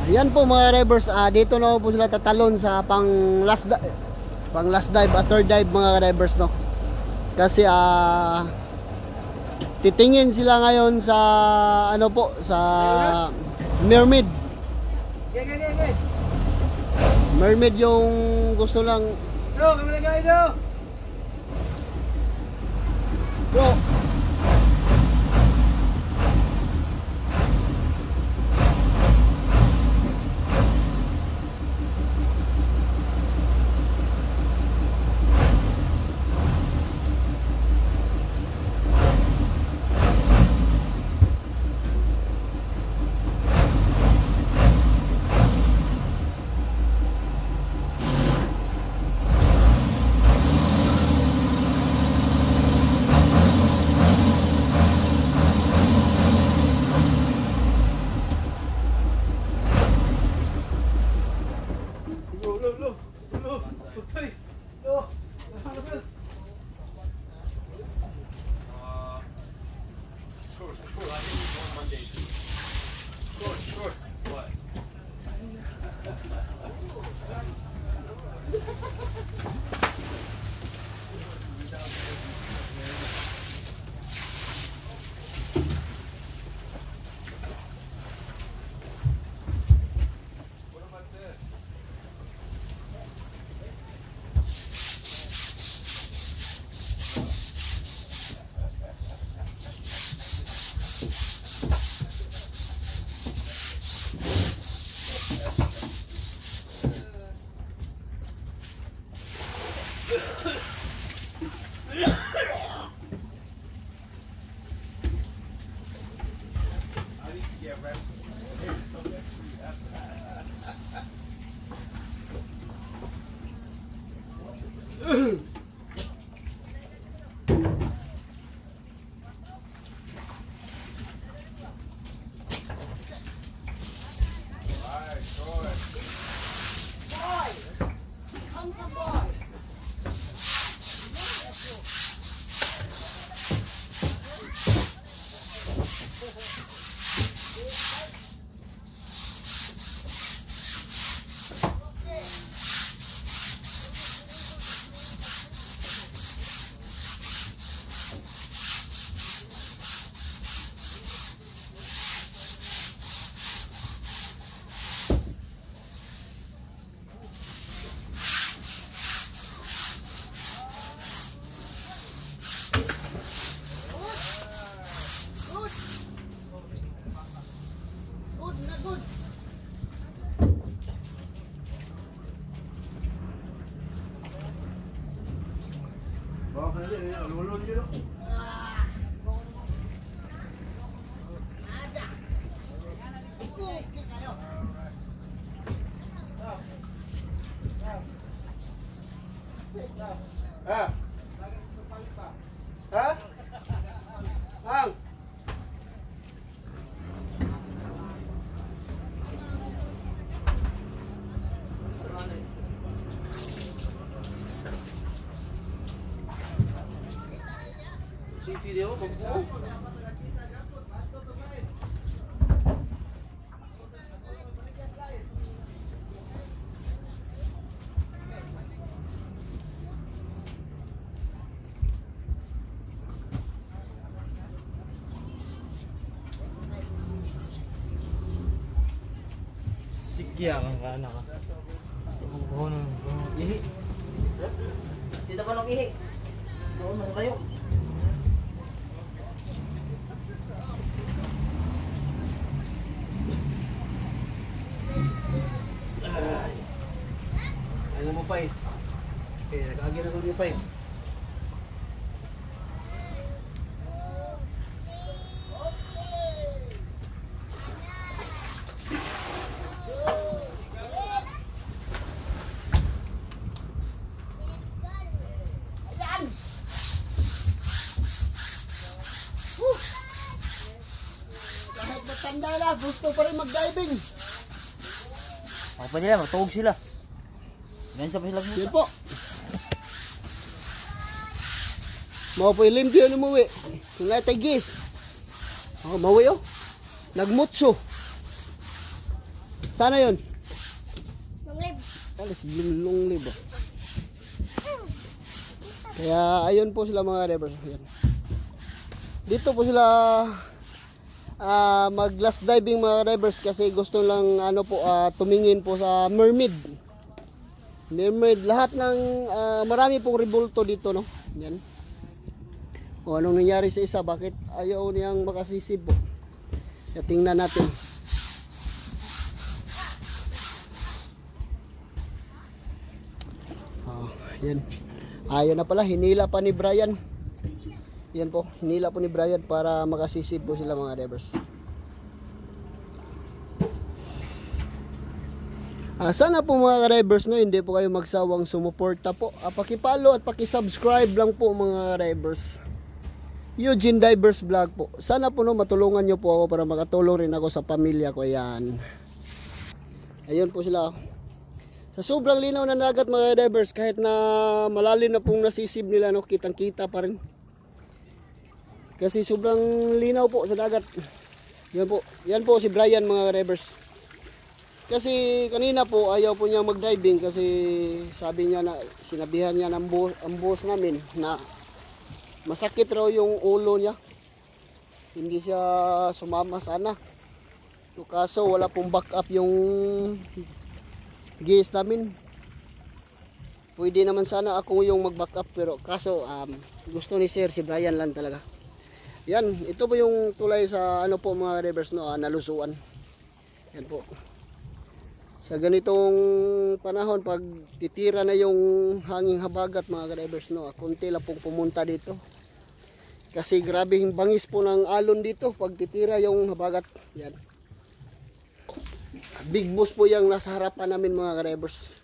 Yan po mga drivers, dito na po sila tatalon sa pang last dive at third dive mga drivers, no. Kasi titingin sila ngayon sa ano po, sa mermaid. Mermaid yung gusto lang. Kami na guys, Bro. Video, Sikya kang kana ka. Ihi. Tidak pa nang ihi. Doon na tayo. Ayaw mo pa eh. Okay, nag-agi na doon yung pa eh. Kahit matanda na, gusto pa rin mag-diving. Ako pa nila, matulog sila. Ganyan pa sila Yan muta. po. Mau po ilimpyo na muwi. Kung nga tagis. Ako, mawi oh. Nagmutso. Sana yun? Long live. Alas, long live. Oh. Kaya ayun po sila mga divers. Ayan. Dito po sila mag last diving mga divers kasi gusto lang tumingin po sa mermaid. Mermaid, lahat ng marami pong rebulto dito, no? Yan. O anong nangyari sa isa, bakit ayaw niyang makasisib po? Kaya tingnan natin. Yan. Ayaw na pala, hinila pa ni Brian. Yan po, hinila po ni Brian para makasisib po sila mga divers. Sana po mga ka-divers, no, hindi po kayo magsawang sumuporta po. Pakipalo at pakisubscribe lang po mga ka-divers. Eugene Divers Vlog po. Sana po no, matulungan nyo po ako para makatulong rin ako sa pamilya ko. Yan. Ayun po sila. Sa sobrang linaw ng dagat mga ka-divers, kahit na malalim na pong nasisib nila, no, kitang kita pa rin. Kasi sobrang linaw po sa dagat. Yan po si Brian mga ka-divers. Kasi kanina po ayaw po niya mag-diving kasi sabi niya na sinabihan niya ng boss namin na masakit raw yung ulo niya. Hindi siya sumama sana. So, kaso wala pong backup yung gas namin. Pwede naman sana ako yung mag-backup pero kaso gusto ni Sir si Brian lang talaga. Yan, ito po yung tulay sa po mga divers, no, nalusuan. Yan po. Sa ganitong panahon, pag titira na yung hanging habagat mga ka-divers, no, konti lang pong pumunta dito. Kasi grabing bangis po ng alon dito pag titira yung habagat. Yan. Big boss po yung nasa harapan namin mga ka-divers.